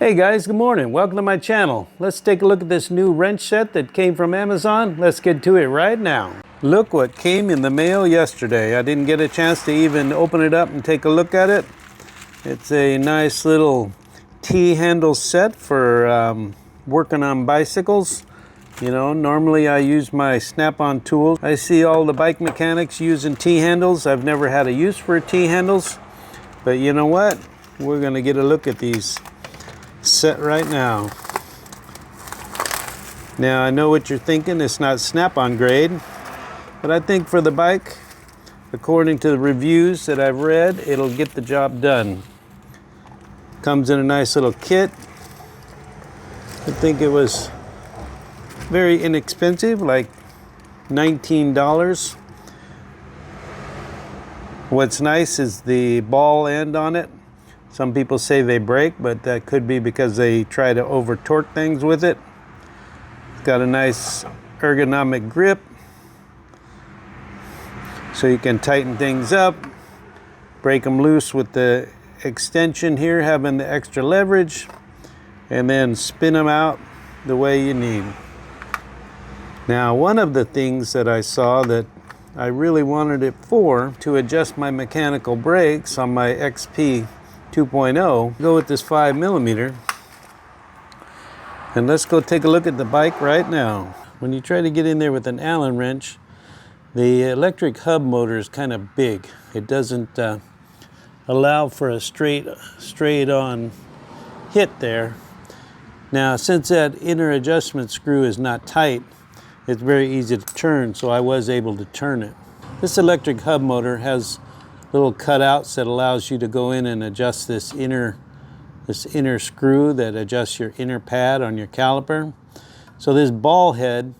Hey guys, good morning. Welcome to my channel. Let's take a look at this new wrench set that came from Amazon. Let's get to it right now. Look what came in the mail yesterday. I didn't get a chance to even open it up and take a look at it. It's a nice little T-handle set for working on bicycles. You know, normally I use my snap-on tools. I see all the bike mechanics using T-handles. I've never had a use for T-handles, but you know what? We're gonna get a look at these set right now. Now I know what you're thinking, it's not snap-on grade, but I think for the bike, according to the reviews that I've read, it'll get the job done. Comes in a nice little kit. I think it was very inexpensive, like $19. What's nice is the ball end on it. Some people say they break, but that could be because they try to over torque things with it. It's got a nice ergonomic grip, so you can tighten things up, break them loose with the extension here, having the extra leverage, and then spin them out the way you need. Now, one of the things that I saw that I really wanted it for, to adjust my mechanical brakes on my XP 2.0, go with this 5mm, and let's go take a look at the bike right now. When you try to get in there with an Allen wrench, the electric hub motor is kind of big. It doesn't allow for a straight on hit there. Now, since that inner adjustment screw is not tight, it's very easy to turn, so I was able to turn it. This electric hub motor has little cutouts that allows you to go in and adjust this inner screw that adjusts your inner pad on your caliper. So this ball head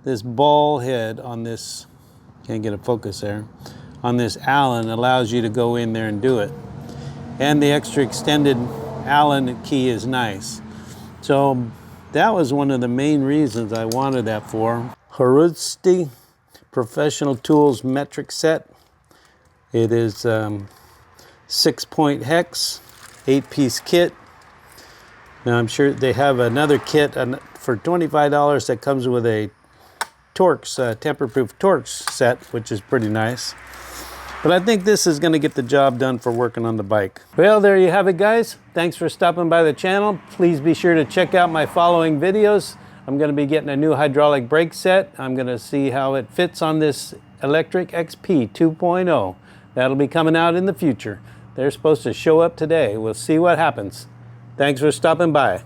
on this, can't get a focus there, on this Allen allows you to go in there and do it. And the extra extended Allen key is nice. So that was one of the main reasons I wanted that for. Horusdy Professional Tools metric set. It is 6-point hex, 8-piece kit. Now I'm sure they have another kit for $25 that comes with a Torx, tamper-proof Torx set, which is pretty nice. But I think this is going to get the job done for working on the bike. Well, there you have it, guys. Thanks for stopping by the channel. Please be sure to check out my following videos. I'm going to be getting a new hydraulic brake set. I'm going to see how it fits on this LECTRIC XP 2.0. That'll be coming out in the future. They're supposed to show up today. We'll see what happens. Thanks for stopping by.